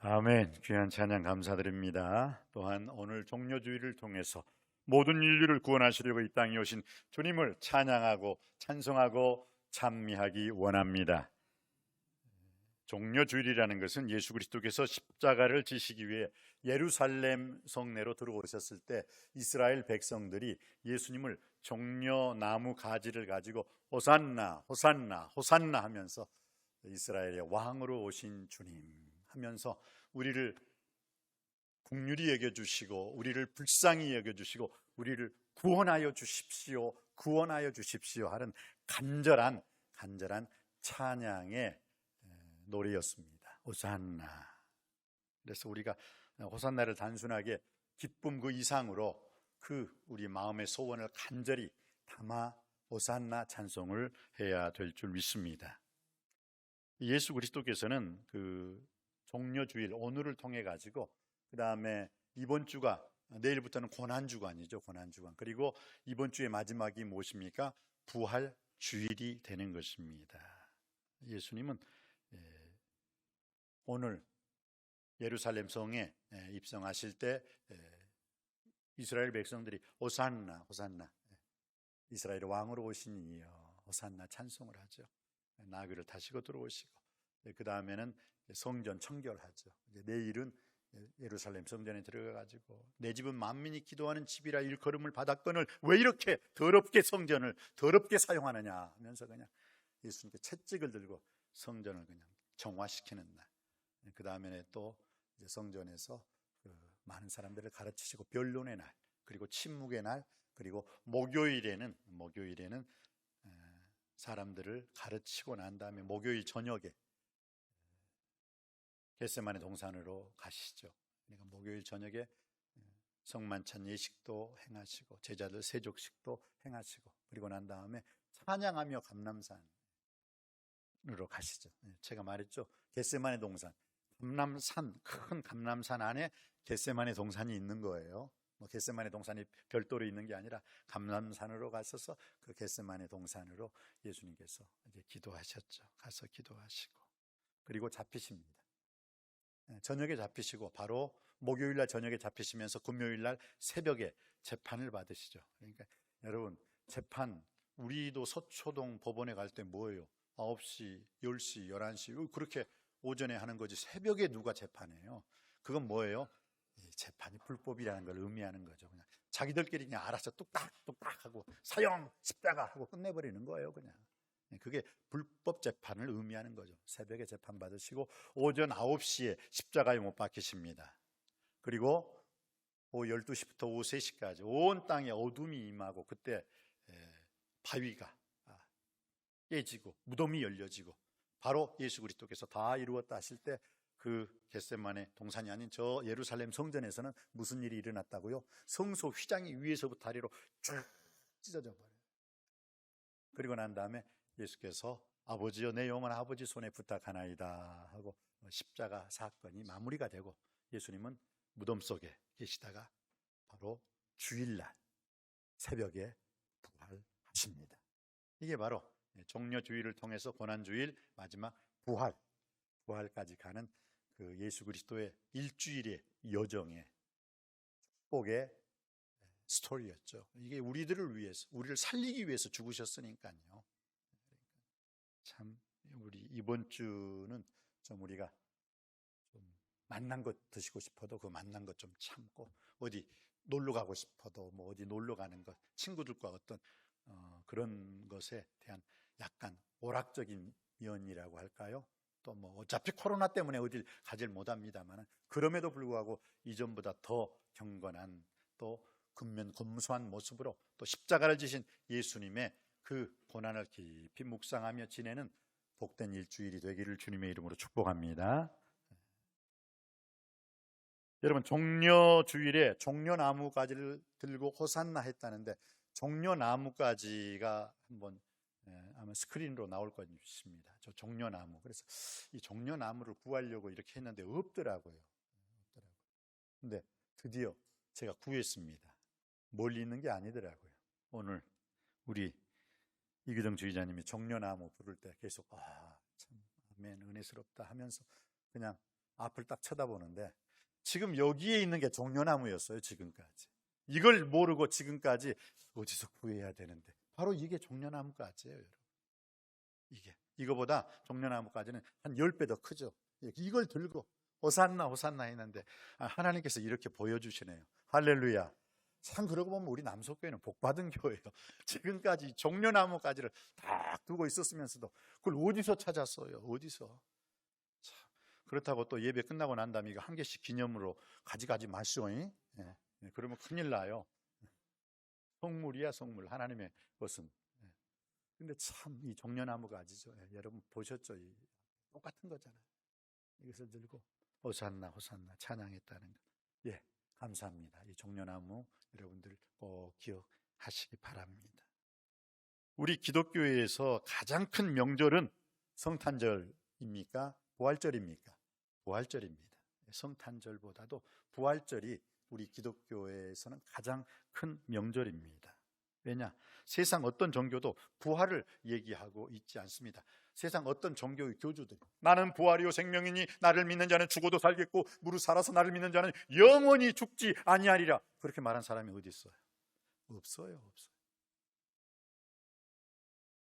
아멘. 귀한 찬양 감사드립니다. 또한 오늘 종료주의를 통해서 모든 인류를 구원하시려고 이 땅에 오신 주님을 찬양하고 찬송하고 찬미하기 원합니다. 종료주일이라는 것은 예수 그리스도께서 십자가를 지시기 위해 예루살렘 성내로 들어오셨을 때 이스라엘 백성들이 예수님을 종려나무 가지를 가지고 호산나 호산나 호산나 하면서 이스라엘의 왕으로 오신 주님 하면서 우리를 긍휼히 여겨주시고 우리를 불쌍히 여겨주시고 우리를 구원하여 주십시오, 구원하여 주십시오 하는 간절한 찬양의 노래였습니다. 호산나. 그래서 우리가 호산나를 단순하게 기쁨 그 이상으로 그 우리 마음의 소원을 간절히 담아 호산나 찬송을 해야 될 줄 믿습니다. 예수 그리스도께서는 그 종려주일 오늘을 통해 가지고 그 다음에 이번 주가 내일부터는 고난주간이죠. 고난주간. 그리고 이번 주의 마지막이 무엇입니까? 부활주일이 되는 것입니다. 예수님은 오늘 예루살렘 성에 입성하실 때 이스라엘 백성들이 호산나 호산나 이스라엘 왕으로 오신 이여 호산나 찬송을 하죠. 나귀를 타시고 들어오시고 그 다음에는 성전 청결하죠. 내일은 예루살렘 성전에 들어가가지고 내 집은 만민이 기도하는 집이라 일컬음을 받았거늘 왜 이렇게 더럽게 성전을 더럽게 사용하느냐 하면서 그냥 예수님께 채찍을 들고 성전을 그냥 정화시키는 날. 그 다음에는 또 이제 성전에서 많은 사람들을 가르치시고 변론의 날, 그리고 침묵의 날, 그리고 목요일에는 사람들을 가르치고 난 다음에 목요일 저녁에 겟세마네 동산으로 가시죠. 그러니까 목요일 저녁에 성만찬 예식도 행하시고 제자들 세족식도 행하시고 그리고 난 다음에 찬양하며 감람산으로 가시죠. 제가 말했죠. 겟세마네 동산, 감람산, 큰 감람산 안에 겟세마네 동산이 있는 거예요. 겟세마네 동산이 별도로 있는 게 아니라 감람산으로 가셔서 그 겟세마네 동산으로 예수님께서 이제 기도하셨죠. 가서 기도하시고 그리고 잡히십니다. 저녁에 잡히시고 바로 목요일날 저녁에 잡히시면서 금요일날 새벽에 재판을 받으시죠. 그러니까 여러분 재판 우리도 서초동 법원에 갈 때 뭐예요? 9시, 10시, 11시 그렇게 오전에 하는 거지 새벽에 누가 재판해요? 그건 뭐예요? 재판이 불법이라는 걸 의미하는 거죠. 그냥 자기들끼리 그냥 알아서 뚝딱 하고 사형 십자가 하고 끝내버리는 거예요. 그냥 그게 불법 재판을 의미하는 거죠. 새벽에 재판 받으시고 오전 9시에 십자가에 못 박히십니다. 그리고 오후 12시부터 오후 3시까지 온 땅에 어둠이 임하고 그때 바위가 깨지고 무덤이 열려지고 바로 예수 그리스도께서 다 이루었다 하실 때 그 겟세마네 동산이 아닌 저 예루살렘 성전에서는 무슨 일이 일어났다고요? 성소 휘장이 위에서부터 아래로 쭉 찢어져 버려요. 그리고 난 다음에 예수께서 아버지여 내 영혼 아버지 손에 부탁하나이다 하고 십자가 사건이 마무리가 되고 예수님은 무덤 속에 계시다가 바로 주일날 새벽에 부활하십니다. 이게 바로 종려주일을 통해서 고난주일 마지막 부활까지 가는 그 예수 그리스도의 일주일의 여정의 축복의 스토리였죠. 이게 우리들을 위해서 우리를 살리기 위해서 죽으셨으니까요. 참 우리 이번 주는 좀 우리가 좀 만난 것 드시고 싶어도 그 만난 것 좀 참고 어디 놀러 가고 싶어도 뭐 어디 놀러 가는 것 친구들과 어떤 그런 것에 대한 약간 오락적인 면이라고 할까요? 또 뭐 어차피 코로나 때문에 어딜 가질 못합니다만 그럼에도 불구하고 이전보다 더 경건한 또 근면 검소한 모습으로 또 십자가를 지신 예수님의 그 고난을 깊이 묵상하며 지내는 복된 일주일이 되기를 주님의 이름으로 축복합니다. 여러분 종려주일에 종려나무가지를 들고 호산나 했다는데 종려나무가지가 한번 아마 스크린으로 나올 것입니다. 저 종려나무. 그래서 이 종려나무를 구하려고 이렇게 했는데 없더라고요. 근데 드디어 제가 구했습니다. 멀리 있는 게 아니더라고요. 오늘 우리 이규정 주의자님이 종려나무 부를 때 계속 참 아멘 은혜스럽다 하면서 그냥 앞을 딱 쳐다보는데 지금 여기에 있는 게 종려나무였어요. 지금까지 이걸 모르고 지금까지 어디서 구해야 되는데 바로 이게 종려나무까지예요. 여러분. 이거보다 종려나무까지는 한 10배 더 크죠. 이걸 들고 호산나 호산나 했는데 하나님께서 이렇게 보여주시네요. 할렐루야. 참 그러고 보면 우리 남석교회는 복받은 교회예요. 지금까지 종려나무까지를 딱 두고 있었으면서도 그걸 어디서 찾았어요? 어디서? 참, 그렇다고 또 예배 끝나고 난 다음에 이거 한 개씩 기념으로 가지가지 마시오. 그러면 큰일 나요. 성물이야 성물. 하나님의 것은. 근데 참 이 종려나무 가지죠. 여러분 보셨죠? 똑같은 거잖아요. 이것을 들고 호산나 호산나 찬양했다는 것. 감사합니다. 이 종려나무 여러분들 꼭 기억하시기 바랍니다. 우리 기독교에서 가장 큰 명절은 성탄절입니까? 부활절입니까? 부활절입니다. 성탄절보다도 부활절이 우리 기독교에서는 가장 큰 명절입니다. 왜냐? 세상 어떤 종교도 부활을 얘기하고 있지 않습니다. 세상 어떤 종교의 교주들 나는 부활이요 생명이니 나를 믿는 자는 죽어도 살겠고 무릇 살아서 나를 믿는 자는 영원히 죽지 아니하리라 그렇게 말한 사람이 어디 있어요? 없어요.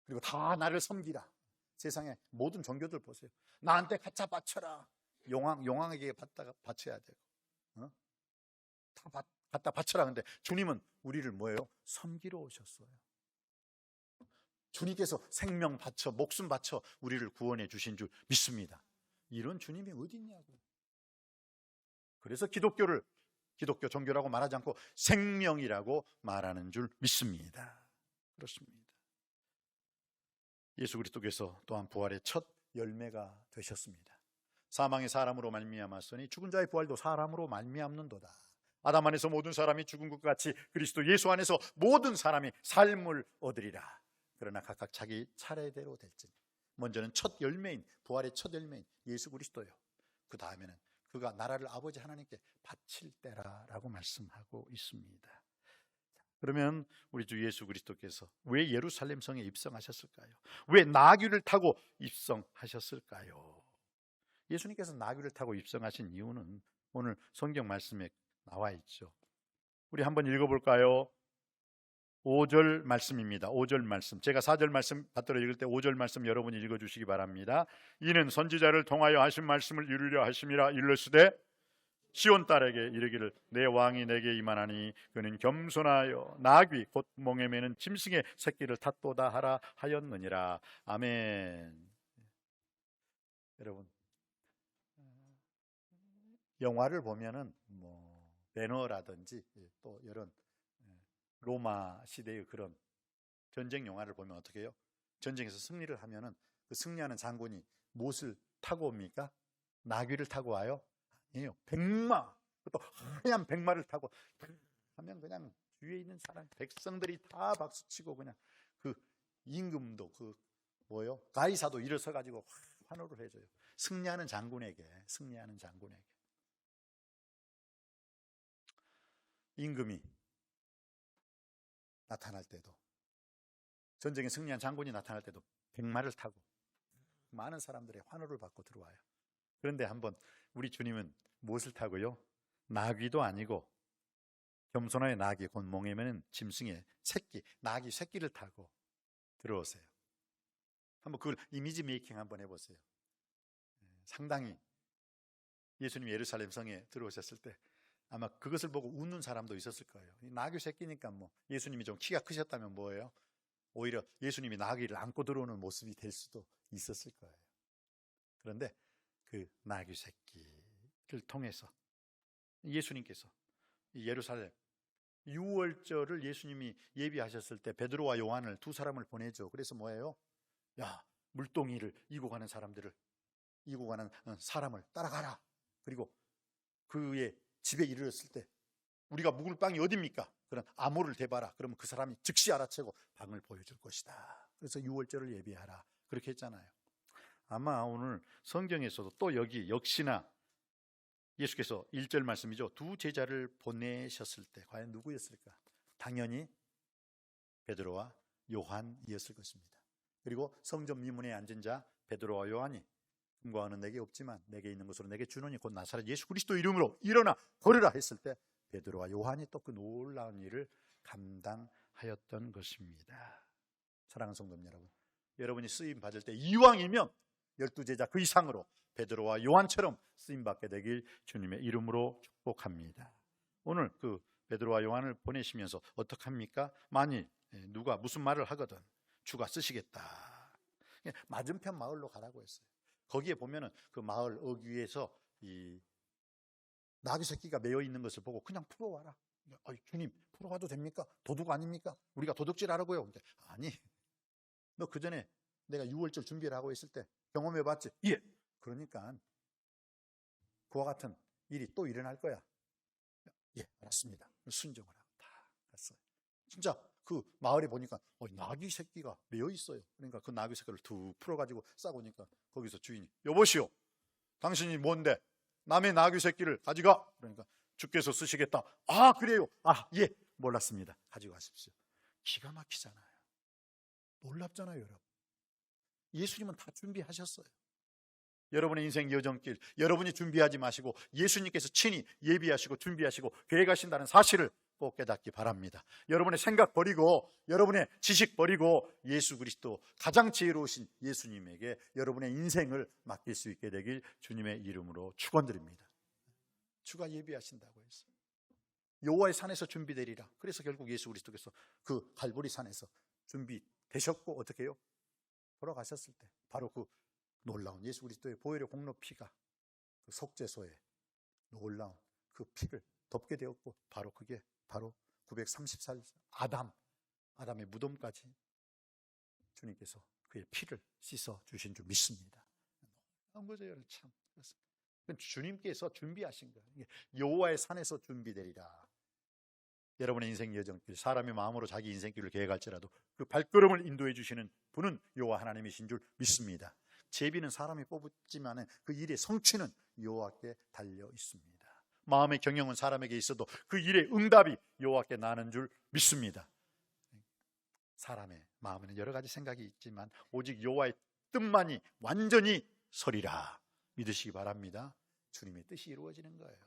그리고 다 나를 섬기라. 세상에 모든 종교들 보세요. 나한테 갖다 바쳐라. 용왕에게 바쳐야 되고 다 갖다 바쳐라. 근데 주님은 우리를 뭐예요? 섬기러 오셨어요. 주님께서 생명 바쳐 목숨 바쳐 우리를 구원해 주신 줄 믿습니다. 이런 주님이 어디 있냐고. 그래서 기독교 종교라고 말하지 않고 생명이라고 말하는 줄 믿습니다. 그렇습니다. 예수 그리스도께서 또한 부활의 첫 열매가 되셨습니다. 사망의 사람으로 말미암았으니 죽은 자의 부활도 사람으로 말미암는도다. 아담 안에서 모든 사람이 죽은 것 같이 그리스도 예수 안에서 모든 사람이 삶을 얻으리라. 그러나 각각 자기 차례대로 될지니 먼저는 첫 열매인 부활의 첫 열매인 예수 그리스도요. 그 다음에는 그가 나라를 아버지 하나님께 바칠 때라라고 말씀하고 있습니다. 그러면 우리 주 예수 그리스도께서 왜 예루살렘 성에 입성하셨을까요? 왜 나귀를 타고 입성하셨을까요? 예수님께서 나귀를 타고 입성하신 이유는 오늘 성경 말씀에 나와 있죠. 우리 한번 읽어볼까요? 5절 말씀입니다. 5절 말씀. 제가 4절 말씀 받들어 읽을 때 5절 말씀 여러분이 읽어주시기 바랍니다. 이는 선지자를 통하여 하신 말씀을 이루려 하심이라. 일러스되 시온 딸에게 이르기를 내 왕이 내게 임하나니 그는 겸손하여 나귀 곧 몽에 매는 짐승의 새끼를 탔도다 하라 하였느니라. 아멘. 여러분 영화를 보면은 배너라든지 또 이런 로마 시대의 그런 전쟁 영화를 보면 어떻게 해요? 전쟁에서 승리를 하면은 그 승리하는 장군이 무엇을 타고 옵니까? 나귀를 타고 와요? 아니에요. 백마, 또 하얀 백마를 타고 하면 그냥 뒤에 있는 사람 백성들이 다 박수치고 그냥 그 임금도 가이사도 일어서 가지고 환호를 해줘요. 승리하는 장군에게. 임금이 나타날 때도 전쟁에 승리한 장군이 나타날 때도 백마를 타고 많은 사람들의 환호를 받고 들어와요. 그런데 한번 우리 주님은 무엇을 타고요? 나귀도 아니고 겸손하게 나귀 곧 몽에 매는 짐승의 새끼, 나귀 새끼를 타고 들어오세요. 한번 그걸 이미지 메이킹 한번 해보세요. 상당히 예수님이 예루살렘 성에 들어오셨을 때 아마 그것을 보고 웃는 사람도 있었을 거예요. 나귀 새끼니까 예수님이 좀 키가 크셨다면 뭐예요? 오히려 예수님이 나귀를 안고 들어오는 모습이 될 수도 있었을 거예요. 그런데 그 나귀 새끼를 통해서 예수님께서 예루살렘 유월절을 예수님이 예비하셨을 때 베드로와 요한을 두 사람을 보내죠. 그래서 뭐예요? 야, 물동이를 이고 가는 사람을 따라가라. 그리고 그의 집에 이르렀을 때 우리가 묵을 방이 어디입니까? 그런 암호를 대봐라. 그러면 그 사람이 즉시 알아채고 방을 보여줄 것이다. 그래서 유월절을 예비하라. 그렇게 했잖아요. 아마 오늘 성경에서도 또 여기 역시나 예수께서 1절 말씀이죠. 두 제자를 보내셨을 때 과연 누구였을까? 당연히 베드로와 요한이었을 것입니다. 그리고 성전 미문에 앉은 자 베드로와 요한이 금과 은은 내게 없지만 내게 있는 것으로 내게 주노니 곧 나사렛 예수 그리스도 이름으로 일어나 걸으라 했을 때 베드로와 요한이 또 그 놀라운 일을 감당하였던 것입니다. 사랑하는 성도 여러분, 여러분이 쓰임 받을 때 이왕이면 12제자 그 이상으로 베드로와 요한처럼 쓰임 받게 되길 주님의 이름으로 축복합니다. 오늘 그 베드로와 요한을 보내시면서 어떡합니까? 만일 누가 무슨 말을 하거든 주가 쓰시겠다, 맞은편 마을로 가라고 했어요. 거기에 보면은 그 마을 어귀에서 이 나귀 새끼가 매여 있는 것을 보고 그냥 풀어와라. 주님, 풀어와도 됩니까? 도둑 아닙니까? 우리가 도둑질 하라고요. 아니, 너 그 전에 내가 6월절 준비를 하고 있을 때 경험해 봤지? 예. 그러니까 그와 같은 일이 또 일어날 거야. 예, 알았습니다. 순종을 하고 다 갔어요. 진짜 그 마을에 보니까 나귀 새끼가 매여 있어요. 그러니까 그 나귀 새끼를 툭 풀어가지고 싸고 오니까 거기서 주인이, 여보시오, 당신이 뭔데 남의 나귀 새끼를 가져가? 그러니까 주께서 쓰시겠다. 아, 그래요? 아, 예, 몰랐습니다. 가지고 가십시오. 기가 막히잖아요. 놀랍잖아요, 여러분. 예수님은 다 준비하셨어요. 여러분의 인생 여정길, 여러분이 준비하지 마시고 예수님께서 친히 예비하시고 준비하시고 계획하신다는 사실을 꼭 깨닫기 바랍니다. 여러분의 생각 버리고, 여러분의 지식 버리고 예수 그리스도 가장 지혜로우신 예수님에게 여러분의 인생을 맡길 수 있게 되길 주님의 이름으로 축원드립니다. 주가 예비하신다고 했어요. 여호와의 산에서 준비되리라. 그래서 결국 예수 그리스도께서 그 갈보리 산에서 준비되셨고 어떻게 해요? 돌아가셨을 때 바로 그 놀라운 예수 그리스도의 보혈의 공로 피가 그 속죄소에 놀라운 그 피를 덮게 되었고, 바로 그게 바로 930살 아담의 무덤까지 주님께서 그의 피를 씻어 주신 줄 믿습니다. 놀라운 거죠, 여러분. 참. 주님께서 준비하신 거예요. 여호와의 산에서 준비되리라. 여러분의 인생 여정길, 사람의 마음으로 자기 인생길을 계획할지라도 그 발걸음을 인도해 주시는 분은 여호와 하나님이신 줄 믿습니다. 제비는 사람이 뽑지만 그 일의 성취는 여호와께 달려 있습니다. 마음의 경영은 사람에게 있어도 그 일의 응답이 여호와께 나는 줄 믿습니다. 사람의 마음에는 여러 가지 생각이 있지만 오직 여호와의 뜻만이 완전히 서리라 믿으시기 바랍니다. 주님의 뜻이 이루어지는 거예요.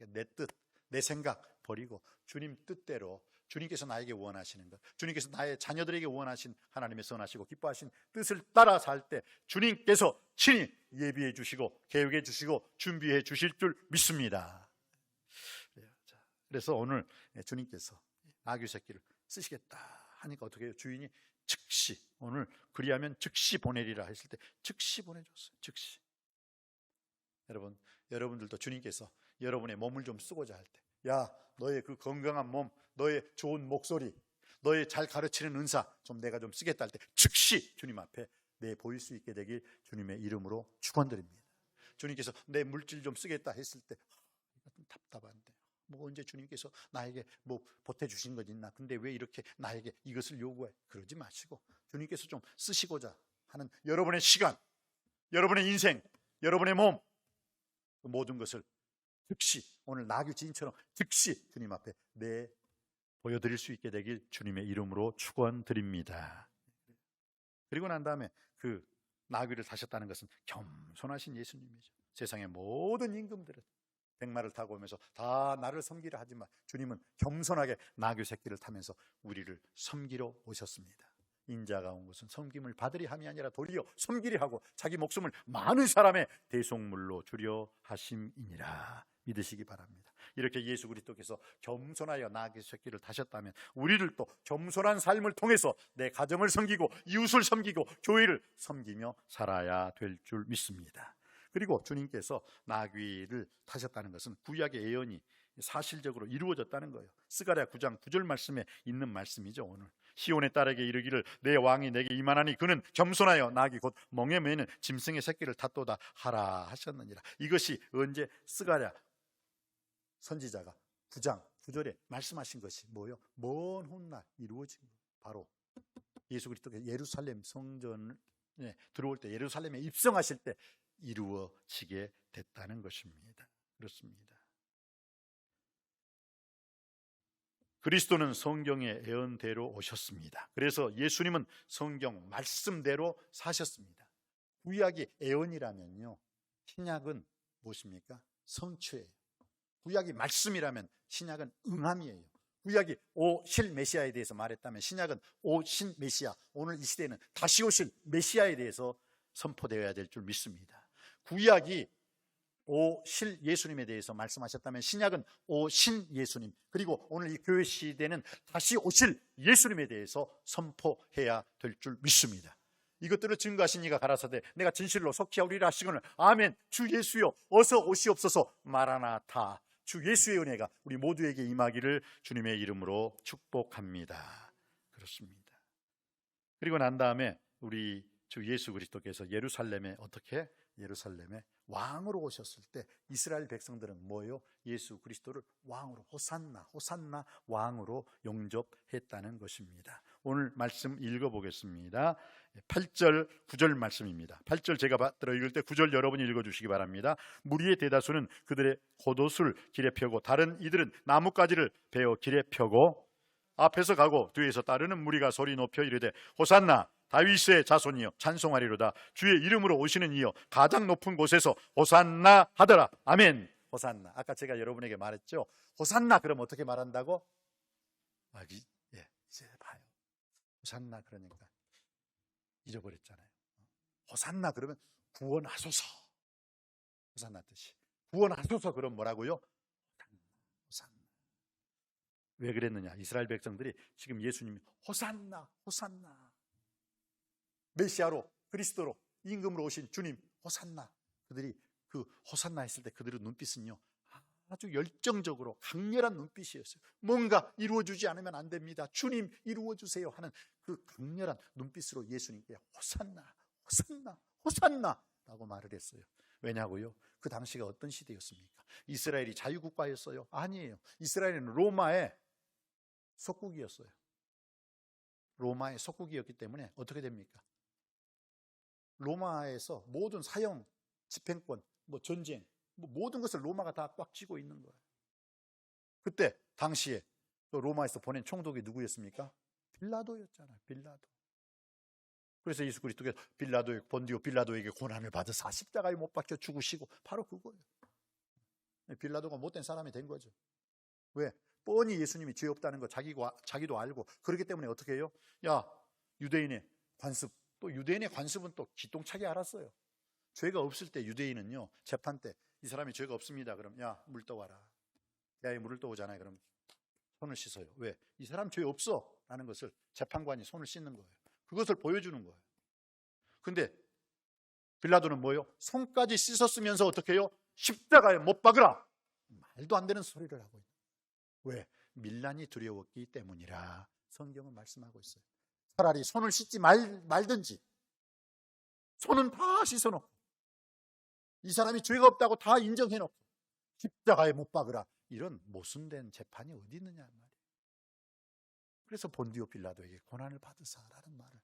내 뜻, 내 생각 버리고 주님 뜻대로, 주님께서 나에게 원하시는 것, 주님께서 나의 자녀들에게 원하신 하나님의 선하시고 기뻐하신 뜻을 따라 살 때 주님께서 친히 예비해 주시고 계획해 주시고 준비해 주실 줄 믿습니다. 그래서 오늘 주님께서 나귀 새끼를 쓰시겠다 하니까 어떻게 해요? 주인이 즉시, 오늘 그리하면 즉시 보내리라 했을 때 즉시 보내줬어요. 즉시. 여러분들도 주님께서 여러분의 몸을 좀 쓰고자 할 때, 야, 너의 그 건강한 몸, 너의 좋은 목소리, 너의 잘 가르치는 은사 좀 내가 좀 쓰겠다 할 때 즉시 주님 앞에 내 보일 수 있게 되길 주님의 이름으로 축원드립니다. 주님께서 내 물질 좀 쓰겠다 했을 때 이거 좀 답답한데 뭐 언제 주님께서 나에게 뭐 보태주신 것 있나, 근데 왜 이렇게 나에게 이것을 요구해? 그러지 마시고 주님께서 좀 쓰시고자 하는 여러분의 시간, 여러분의 인생, 여러분의 몸, 그 모든 것을 즉시, 오늘 나귀 지인처럼 즉시 주님 앞에 보여드릴 수 있게 되길 주님의 이름으로 축원드립니다. 그리고 난 다음에 그 나귀를 타셨다는 것은 겸손하신 예수님이죠. 세상의 모든 임금들은 백마를 타고 오면서 다 나를 섬기려 하지만 주님은 겸손하게 나귀 새끼를 타면서 우리를 섬기러 오셨습니다. 인자가 온 것은 섬김을 받으리 함이 아니라 도리어 섬기리 하고 자기 목숨을 많은 사람의 대속물로 주려 하심이니라 믿으시기 바랍니다. 이렇게 예수 그리스도께서 겸손하여 나귀 새끼를 타셨다면 우리들도 겸손한 삶을 통해서 내 가정을 섬기고 이웃을 섬기고 교회를 섬기며 살아야 될 줄 믿습니다. 그리고 주님께서 나귀를 타셨다는 것은 구약의 예언이 사실적으로 이루어졌다는 거예요. 스가랴 9장 9절 말씀에 있는 말씀이죠. 오늘 시온의 딸에게 이르기를 내 왕이 내게 임하나니 그는 겸손하여 나귀 곧 멍에 매는 짐승의 새끼를 탔도다 하라 하셨느니라. 이것이 언제 스가랴 선지자가 9장 9절에 말씀하신 것이 뭐예요? 먼 훗날 이루어진 거예요. 바로 예수 그리스도가 예루살렘 성전에 들어올 때, 예루살렘에 입성하실 때 이루어지게 됐다는 것입니다. 그렇습니다. 그리스도는 성경의 예언대로 오셨습니다. 그래서 예수님은 성경 말씀대로 사셨습니다. 구약이 애언이라면요, 신약은 무엇입니까? 성취예요. 구약이 말씀이라면 신약은 응함이에요. 구약이 오실 메시아에 대해서 말했다면 신약은 오신 메시아, 오늘 이 시대에는 다시 오실 메시아에 대해서 선포되어야 될 줄 믿습니다. 구약이 오실 예수님에 대해서 말씀하셨다면 신약은 오신 예수님, 그리고 오늘 이 교회 시대는 다시 오실 예수님에 대해서 선포해야 될 줄 믿습니다. 이것들을 증거하신 이가 가라사대 내가 진실로 속히 오리라 하시거늘 아멘. 주 예수여 어서 오시옵소서. 마라나타. 주 예수의 은혜가 우리 모두에게 임하기를 주님의 이름으로 축복합니다. 그렇습니다. 그리고 난 다음에 우리 주 예수 그리스도께서 예루살렘에 어떻게? 예루살렘에 왕으로 오셨을 때 이스라엘 백성들은 뭐예요? 예수 그리스도를 왕으로 호산나, 호산나 왕으로 영접했다는 것입니다. 오늘 말씀 읽어보겠습니다. 8절 9절 말씀입니다. 8절 제가 받들어 읽을 때 9절 여러분이 읽어주시기 바랍니다. 무리의 대다수는 그들의 겉옷을 길에 펴고 다른 이들은 나뭇가지를 베어 길에 펴고 앞에서 가고 뒤에서 따르는 무리가 소리 높여 이르되 호산나 다윗의 자손이여 찬송하리로다. 주의 이름으로 오시는 이여 가장 높은 곳에서 호산나 하더라. 아멘. 호산나. 아까 제가 여러분에게 말했죠. 호산나 그럼 어떻게 말한다고? 이제 봐요. 호산나 그러니까 잊어버렸잖아요. 호산나 그러면 구원하소서. 호산나 뜻이. 구원하소서 그럼 뭐라고요? 호산나. 왜 그랬느냐? 이스라엘 백성들이 지금 예수님이 호산나, 호산나. 메시아로 그리스도로 임금으로 오신 주님 호산나. 그들이 그 호산나 했을 때 그들의 눈빛은요 아주 열정적으로 강렬한 눈빛이었어요. 뭔가 이루어주지 않으면 안 됩니다. 주님 이루어주세요 하는 그 강렬한 눈빛으로 예수님께 호산나, 호산나, 호산나 라고 말을 했어요. 왜냐고요? 그 당시가 어떤 시대였습니까? 이스라엘이 자유국가였어요? 아니에요. 이스라엘은 로마의 속국이었어요. 로마의 속국이었기 때문에 어떻게 됩니까? 로마에서 모든 사형, 집행권, 전쟁, 모든 것을 로마가 다 꽉 쥐고 있는 거예요. 그때 당시에 로마에서 보낸 총독이 누구였습니까? 빌라도였잖아요. 빌라도. 그래서 예수 그리스도께서 본디오 빌라도에게 고난을 받으사 십자가에 못 박혀 죽으시고 바로 그거예요. 빌라도가 못된 사람이 된 거죠. 왜? 뻔히 예수님이 죄 없다는 거 자기도 알고 그렇기 때문에 어떻게 해요? 야, 유대인의 관습. 또 유대인의 관습은 또 기똥차게 알았어요. 죄가 없을 때 유대인은요 재판 때 이 사람이 죄가 없습니다. 그럼 야, 물 떠와라. 야에 물을 떠오잖아요. 그럼 손을 씻어요. 왜? 이 사람 죄 없어 라는 것을 재판관이 손을 씻는 거예요. 그것을 보여주는 거예요. 근데 빌라도는 뭐예요? 손까지 씻었으면서 어떻게 해요? 십자가에 못 박으라. 말도 안 되는 소리를 하고 있는 거예요. 왜? 밀란이 두려웠기 때문이라 성경은 말씀하고 있어요. 차라리 손을 씻지 말든지 손은 다 씻어놓고 이 사람이 죄가 없다고 다 인정해놓고 십자가에 못 박으라. 이런 모순된 재판이 어디 있느냐 말이에요. 그래서 본디오 빌라도에게 고난을 받으사라는 말을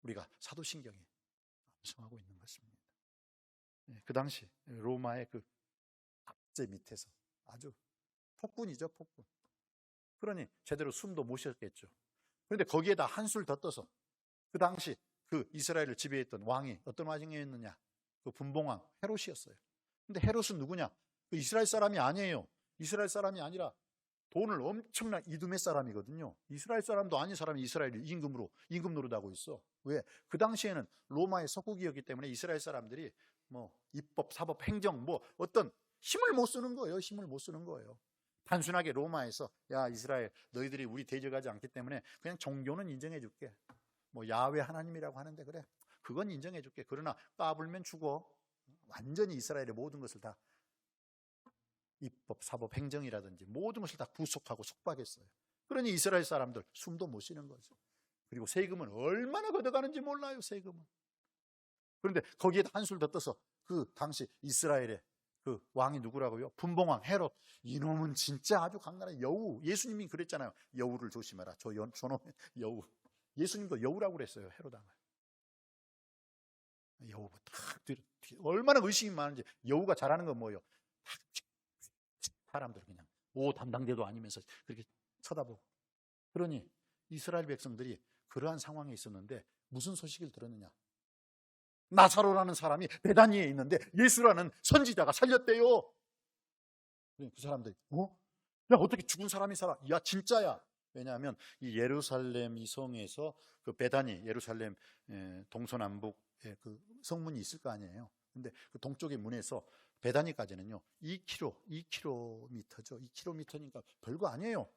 우리가 사도신경에 암송하고 있는 것입니다. 그 당시 로마의 그 압제 밑에서 아주 폭군이죠, 폭군. 그러니 제대로 숨도 못 쉬었겠죠. 그런데 거기에다 한술 더 떠서 그 당시 그 이스라엘을 지배했던 왕이 어떤 왕이었느냐? 그 분봉왕 헤롯이었어요. 근데 헤롯은 누구냐? 그 이스라엘 사람이 아니에요. 이스라엘 사람이 아니라 돈을 엄청난 이두메 사람이거든요. 이스라엘 사람도 아닌 사람이 이스라엘 임금 노릇하고 있어. 왜? 그 당시에는 로마의 속국이었기 때문에 이스라엘 사람들이 입법, 사법, 행정 어떤 힘을 못 쓰는 거예요. 힘을 못 쓰는 거예요. 단순하게 로마에서 야 이스라엘 너희들이 우리 대적하지 않기 때문에 그냥 종교는 인정해 줄게. 야훼 하나님이라고 하는데 그래 그건 인정해 줄게. 그러나 까불면 죽어. 완전히 이스라엘의 모든 것을 다 입법, 사법, 행정이라든지 모든 것을 다 구속하고 속박했어요. 그러니 이스라엘 사람들 숨도 못 쉬는 거죠. 그리고 세금은 얼마나 걷어가는지 몰라요. 세금은. 그런데 거기에 한술 더 떠서 그 당시 이스라엘의 그 왕이 누구라고요? 분봉왕 헤롯. 이놈은 진짜 아주 강렬한 여우. 예수님이 그랬잖아요. 여우를 조심해라. 저놈의 여우. 예수님도 여우라고 그랬어요. 헤롯왕을. 여우가 탁 얼마나 의식이 많은지. 여우가 잘하는 건 뭐예요? 사람들 그냥 담당대도 아니면서 그렇게 쳐다보고. 그러니 이스라엘 백성들이 그러한 상황에 있었는데 무슨 소식을 들었느냐? 나사로라는 사람이 베다니에 있는데 예수라는 선지자가 살렸대요. 그 사람들이 야, 어떻게 죽은 사람이 살아? 야, 진짜야. 왜냐하면 이 예루살렘 이 성에서 그 베다니, 예루살렘 동서남북에 그 성문이 있을 거 아니에요. 근데 그 동쪽의 문에서 베다니까지는요 2km죠. 2km니까 별거 아니에요.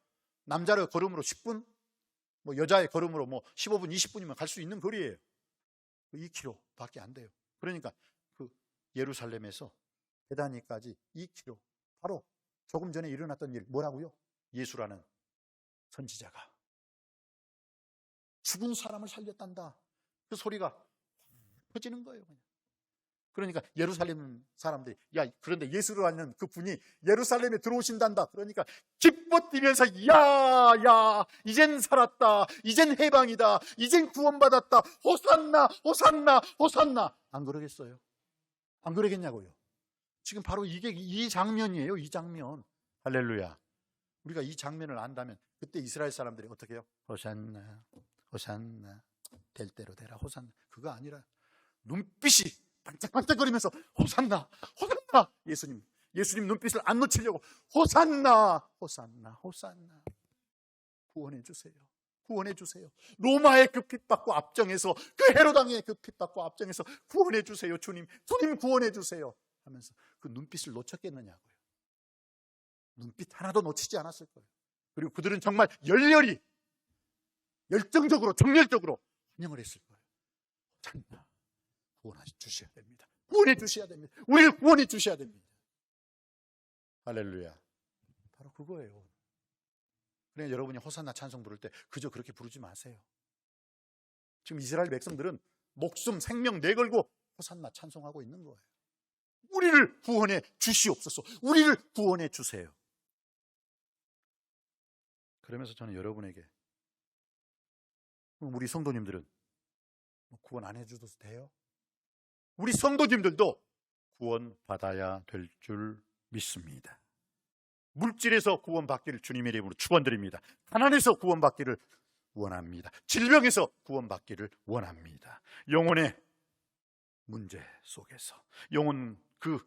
남자의 걸음으로 10분, 뭐 여자의 걸음으로 뭐 15분, 20분이면 갈 수 있는 거리예요. 2km밖에 안 돼요. 그러니까 그 예루살렘에서 베다니까지 2km, 바로 조금 전에 일어났던 일, 뭐라고요? 예수라는 선지자가 죽은 사람을 살렸단다. 그 소리가 퍼지는 거예요. 그러니까 예루살렘 사람들이, 야, 그런데 예수를 알는 그 분이 예루살렘에 들어오신단다. 그러니까 기뻐 뛰면서, 야, 이젠 살았다, 이젠 해방이다, 이젠 구원받았다, 호산나, 호산나, 호산나. 안 그러겠어요? 안 그러겠냐고요? 지금 바로 이게 이 장면이에요. 이 장면. 할렐루야. 우리가 이 장면을 안다면 그때 이스라엘 사람들이 어떻게 해요? 호산나, 호산나, 될 대로 되라, 호산나. 그거 아니라 눈빛이 반짝반짝거리면서 호산나, 호산나. 예수님 눈빛을 안 놓치려고 호산나, 호산나, 호산나. 구원해 주세요. 구원해 주세요. 로마의 그 핍박과 압정에서, 그 헤로당의 그 핍박과 압정에서 구원해 주세요. 주님 구원해 주세요 하면서 그 눈빛을 놓쳤겠느냐고요. 눈빛 하나도 놓치지 않았을 거예요. 그리고 그들은 정말 열렬히, 열정적으로, 정열적으로 환영을 했을 거예요. 호산나, 구원해 주셔야 됩니다. 구원해 주셔야 됩니다. 우리를 구원해 주셔야 됩니다. 할렐루야. 바로 그거예요. 그래, 여러분이 호산나 찬송 부를 때 그저 그렇게 부르지 마세요. 지금 이스라엘 백성들은 목숨, 생명 내걸고 호산나 찬송하고 있는 거예요. 우리를 구원해 주시옵소서. 우리를 구원해 주세요. 그러면서 저는 여러분에게, 우리 성도님들은 구원 안 해줘도 돼요? 우리 성도님들도 구원받아야 될 줄 믿습니다. 물질에서 구원받기를 주님의 이름으로 축원드립니다. 가난에서 구원받기를 원합니다. 질병에서 구원받기를 원합니다. 영혼의 문제 속에서, 영혼 그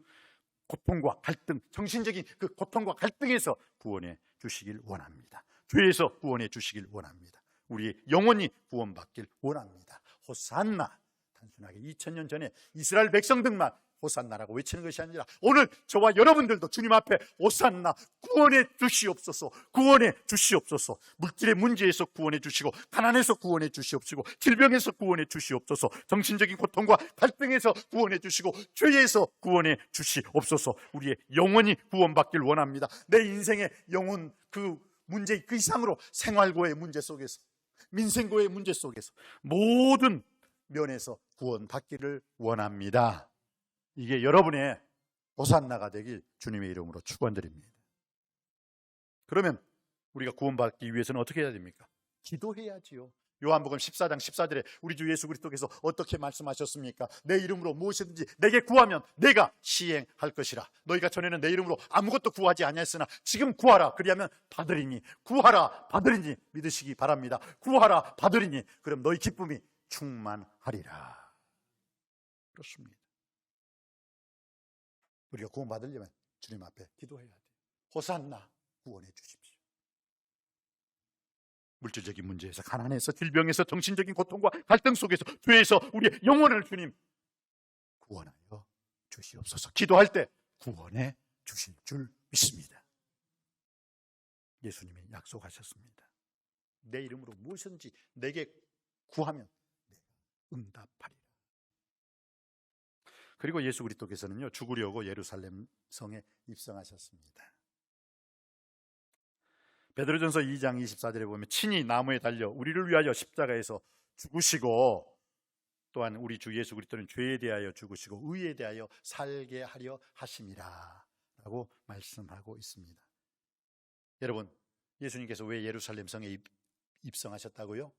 고통과 갈등, 정신적인 그 고통과 갈등에서 구원해 주시길 원합니다. 죄에서 구원해 주시길 원합니다. 우리의 영혼이 구원받길 원합니다. 호산나. 단순하게 2000년 전에 이스라엘 백성들만 호산나라고 외치는 것이 아니라 오늘 저와 여러분들도 주님 앞에 호산나, 구원해 주시옵소서, 구원해 주시옵소서. 물질의 문제에서 구원해 주시고, 가난에서 구원해 주시옵시고, 질병에서 구원해 주시옵소서, 정신적인 고통과 갈등에서 구원해 주시고, 죄에서 구원해 주시옵소서. 우리의 영혼이 구원받길 원합니다. 내 인생의 영혼 그 문제 그 이상으로 생활고의 문제 속에서, 민생고의 문제 속에서 모든 면에서 구원받기를 원합니다. 이게 여러분의 호산나가 되길 주님의 이름으로 축원드립니다. 그러면 우리가 구원받기 위해서는 어떻게 해야 됩니까? 기도해야지요. 요한복음 14장 14절에 우리 주 예수 그리스도께서 어떻게 말씀하셨습니까? 내 이름으로 무엇이든지 내게 구하면 내가 시행할 것이라. 너희가 전에는 내 이름으로 아무것도 구하지 아니하였으나 지금 구하라. 그리하면 받으리니. 구하라 받으리니 믿으시기 바랍니다. 구하라 받으리니 그럼 너희 기쁨이 충만하리라. 그렇습니다. 우리가 구원받으려면 주님 앞에 기도해야 돼요. 호산나, 구원해 주십시오. 물질적인 문제에서, 가난에서, 질병에서, 정신적인 고통과 갈등 속에서, 죄에서 우리의 영혼을 주님 구원하여 주시옵소서. 기도할 때 구원해 주실 줄 믿습니다. 예수님이 약속하셨습니다. 내 이름으로 무엇이든지 내게 구하면 내가 응답하리라. 그리고 예수 그리스도께서는요, 죽으려고 예루살렘 성에 입성하셨습니다. 베드로전서 2장 24절에 보면 친히 나무에 달려 우리를 위하여 십자가에서 죽으시고, 또한 우리 주 예수 그리스도는 죄에 대하여 죽으시고 의에 대하여 살게 하려 하심이라 라고 말씀하고 있습니다. 여러분, 예수님께서 왜 예루살렘 성에 입성하셨다고요?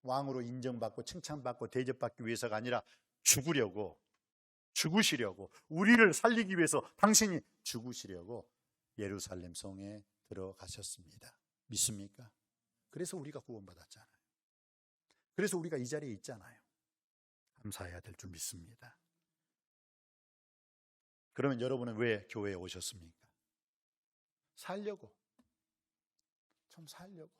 왕으로 인정받고 칭찬받고 대접받기 위해서가 아니라 죽으시려고, 우리를 살리기 위해서 당신이 죽으시려고 예루살렘 성에 들어가셨습니다. 믿습니까? 그래서 우리가 구원받았잖아요. 그래서 우리가 이 자리에 있잖아요. 감사해야 될 줄 믿습니다. 그러면 여러분은 왜 교회에 오셨습니까? 살려고. 좀 살려고.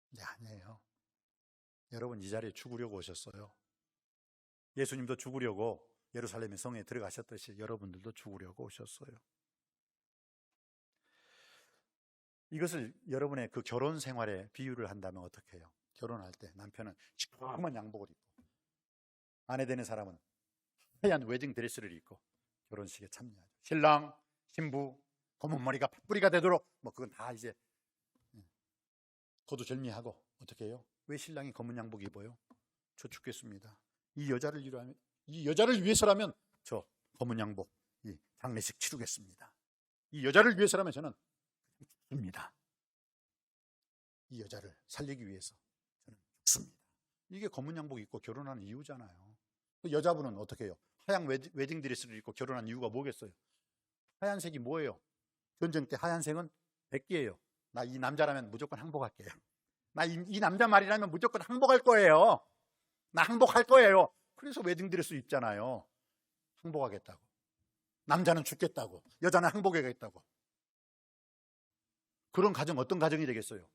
네, 아니에요. 여러분 이 자리에 죽으려고 오셨어요. 예수님도 죽으려고 예루살렘의 성에 들어가셨듯이 여러분들도 죽으려고 오셨어요. 이것을 여러분의 그 결혼 생활에 비유를 한다면 어떻게 해요? 결혼할 때 남편은 시커먼 양복을 입고 아내 되는 사람은 하얀 웨딩 드레스를 입고 결혼식에 참여하죠. 신랑, 신부, 검은 머리가 팥뿌리가 되도록 그건 다 이제 거두절미하고 어떻게 해요? 왜 신랑이 검은 양복 입어요? 저 죽겠습니다. 이 여자를 위해서라면 저 검은 양복 이 장례식 치르겠습니다. 이 여자를 위해서라면 저는 죽습니다. 이 여자를 살리기 위해서 저는 죽습니다. 이게 검은 양복 입고 결혼하는 이유잖아요. 여자분은 어떻게 해요? 하얀 웨딩 드레스를 입고 결혼한 이유가 뭐겠어요? 하얀색이 뭐예요? 전쟁 때 하얀색은 백기예요. 나 이 남자라면 무조건 항복할게요. 나 이 남자 말이라면 무조건 항복할 거예요. 나 항복할 거예요. 그래서 웨딩드레스 입잖아요. 항복하겠다고. 남자는 죽겠다고. 여자는 항복하겠다고. 그런 가정 어떤 가정이 되겠어요?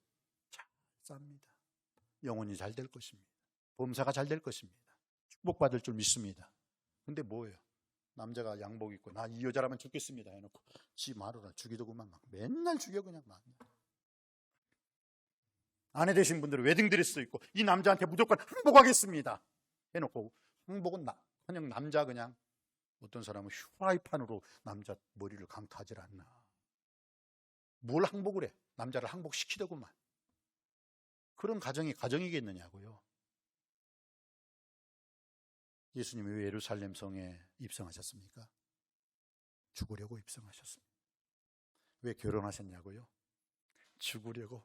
잘 삽니다. 영혼이 잘 될 것입니다. 범사가 잘 될 것입니다. 축복받을 줄 믿습니다. 근데 뭐예요? 남자가 양복 입고 나 이 여자라면 죽겠습니다 해놓고 지 마누라 죽이더구만 막 맨날 죽여 그냥 막. 아내 되신 분들은 웨딩드레스 입고 이 남자한테 무조건 항복하겠습니다 해놓고 항복은 그냥 남자 그냥 어떤 사람은 후라이팬으로 남자 머리를 강타하질 않나. 뭘 항복을 해? 남자를 항복시키더구만. 그런 가정이 가정이겠느냐고요. 예수님이 왜 예루살렘 성에 입성하셨습니까? 죽으려고 입성하셨습니다. 왜 결혼하셨냐고요? 죽으려고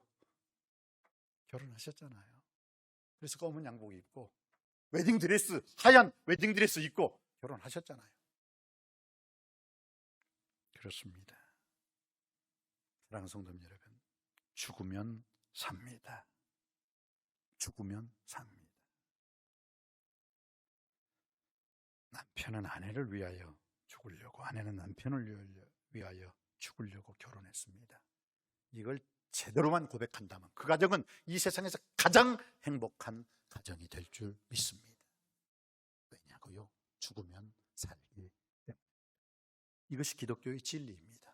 결혼하셨잖아요. 그래서 검은 양복 입고 웨딩드레스, 하얀 웨딩드레스 입고 결혼하셨잖아요. 그렇습니다. 사랑하는 성도님 여러분, 죽으면 삽니다. 죽으면 삽니다. 남편은 아내를 위하여 죽으려고, 아내는 남편을 위하여 죽으려고 결혼했습니다. 이걸 제대로만 고백한다면 그 가정은 이 세상에서 가장 행복한 가정이 될 줄 믿습니다. 왜냐고요? 죽으면 살기 때문에. 이것이 기독교의 진리입니다.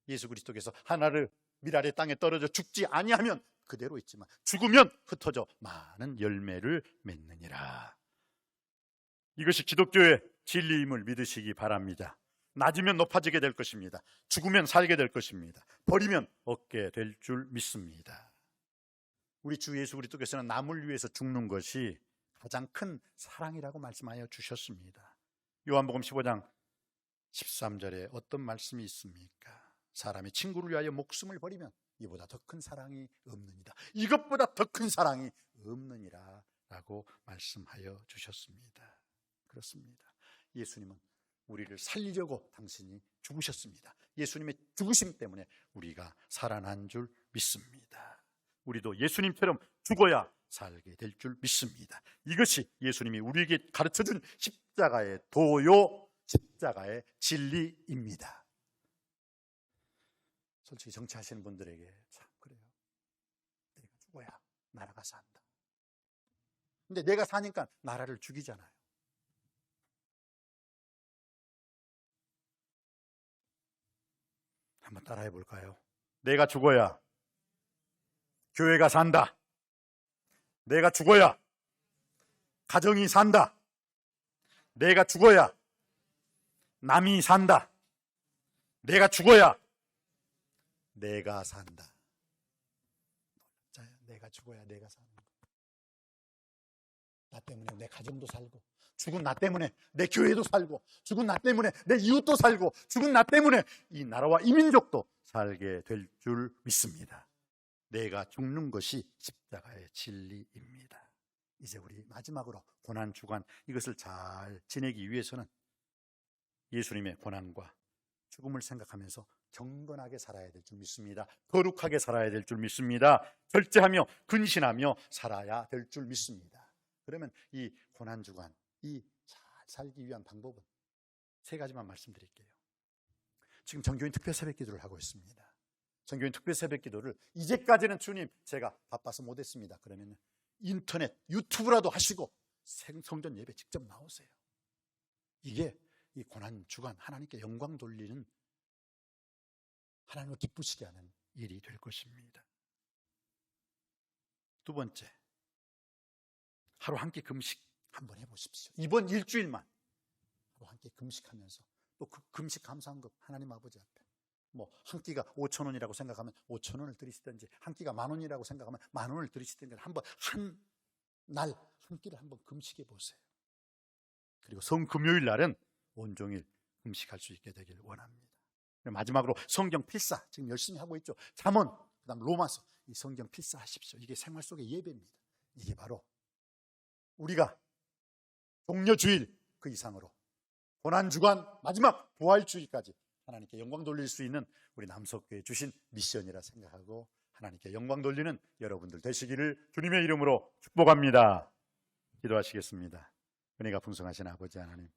예수 그리스도께서 하나를 밀아래 땅에 떨어져 죽지 아니하면 그대로 있지만 죽으면 흩어져 많은 열매를 맺느니라. 이것이 기독교의 진리임을 믿으시기 바랍니다. 낮으면 높아지게 될 것입니다. 죽으면 살게 될 것입니다. 버리면 얻게 될 줄 믿습니다. 우리 주 예수 그리스도께서는 남을 위해서 죽는 것이 가장 큰 사랑이라고 말씀하여 주셨습니다. 요한복음 15장 13절에 어떤 말씀이 있습니까? 사람이 친구를 위하여 목숨을 버리면 이보다 더 큰 사랑이 없느니라. 이것보다 더 큰 사랑이 없느니라 라고 말씀하여 주셨습니다. 그렇습니다. 예수님은 우리를 살리려고 당신이 죽으셨습니다. 예수님의 죽으심 때문에 우리가 살아난 줄 믿습니다. 우리도 예수님처럼 죽어야 살게 될 줄 믿습니다. 이것이 예수님이 우리에게 가르쳐준 십자가의 도요, 십자가의 진리입니다. 솔직히 정치하시는 분들에게 참 그래요. 내가 죽어야 나라가 산다. 근데 내가 사니까 나라를 죽이잖아요. 한번 따라해 볼까요? 내가 죽어야 교회가 산다. 내가 죽어야 가정이 산다. 내가 죽어야 남이 산다. 내가 죽어야 내가 산다. 내가 죽어야 내가 사는 거. 나 때문에 내 가정도 살고, 죽은 나 때문에 내 교회도 살고, 죽은 나 때문에 내 이웃도 살고, 죽은 나 때문에 이 나라와 이 민족도 살게 될 줄 믿습니다. 내가 죽는 것이 십자가의 진리입니다. 이제 우리 마지막으로 고난주간 이것을 잘 지내기 위해서는 예수님의 고난과 죽음을 생각하면서 경건하게 살아야 될 줄 믿습니다. 거룩하게 살아야 될 줄 믿습니다. 절제하며 근신하며 살아야 될 줄 믿습니다. 그러면 이 고난주간, 이 잘 살기 위한 방법은 세 가지만 말씀드릴게요. 지금 정교인 특별 새벽 기도를 하고 있습니다. 정교인 특별 새벽 기도를 이제까지는 주님 제가 바빠서 못했습니다. 그러면 인터넷, 유튜브라도 하시고 성전 예배 직접 나오세요. 이게 이 고난주간 하나님께 영광 돌리는, 하나님을 기쁘시게 하는 일이 될 것입니다. 두 번째, 하루 한 끼 금식 한번 해보십시오. 이번 일주일만 하루 한 끼 금식하면서 또 그 금식 감사한 것 하나님 아버지 앞에 한 끼가 5,000원이라고 생각하면 5,000원을 드리시든지, 한 끼가 10,000원이라고 생각하면 10,000원을 드리시든지, 한번 한 날 한 끼를 한번 금식해 보세요. 그리고 성금요일 날은 온종일 금식할 수 있게 되길 원합니다. 마지막으로 성경 필사 지금 열심히 하고 있죠. 잠언, 그다음 로마서, 이 성경 필사하십시오. 이게 생활 속의 예배입니다. 이게 바로 우리가 종려주일 그 이상으로 고난주간 마지막 부활주일까지 하나님께 영광 돌릴 수 있는 우리 남석교회 주신 미션이라 생각하고 하나님께 영광 돌리는 여러분들 되시기를 주님의 이름으로 축복합니다. 기도하시겠습니다. 은혜가 풍성하신 아버지 하나님,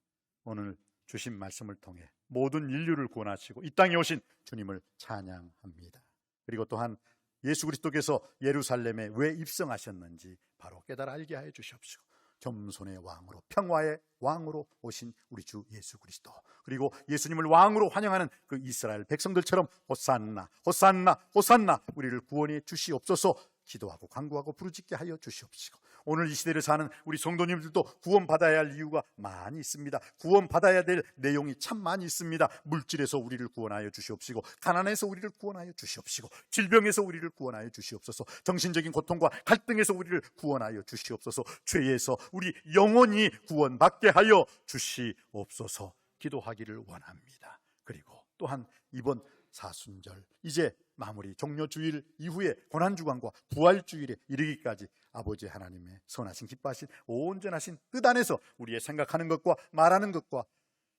오늘 주신 말씀을 통해 모든 인류를 구원하시고 이 땅에 오신 주님을 찬양합니다. 그리고 또한 예수 그리스도께서 예루살렘에 왜 입성하셨는지 바로 깨달아 알게 하여 주시옵시고, 겸손의 왕으로, 평화의 왕으로 오신 우리 주 예수 그리스도, 그리고 예수님을 왕으로 환영하는 그 이스라엘 백성들처럼 호산나 호산나 호산나 우리를 구원해 주시옵소서 기도하고 간구하고 부르짖게 하여 주시옵시고, 오늘 이 시대를 사는 우리 성도님들도 구원받아야 할 이유가 많이 있습니다. 구원받아야 될 내용이 참 많이 있습니다. 물질에서 우리를 구원하여 주시옵시고, 가난에서 우리를 구원하여 주시옵시고, 질병에서 우리를 구원하여 주시옵소서, 정신적인 고통과 갈등에서 우리를 구원하여 주시옵소서, 죄에서 우리 영원히 구원받게 하여 주시옵소서 기도하기를 원합니다. 그리고 또한 이번 사순절 이제 마무리 종료주일 이후에 고난주간과 부활주일에 이르기까지 아버지 하나님의 선하신 기뻐하신 온전하신 뜻 안에서 우리의 생각하는 것과 말하는 것과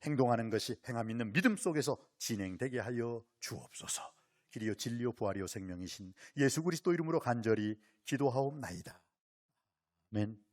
행동하는 것이 행함 있는 믿음 속에서 진행되게 하여 주옵소서. 길이요 진리요 부활이요 생명이신 예수 그리스도 이름으로 간절히 기도하옵나이다. 아멘.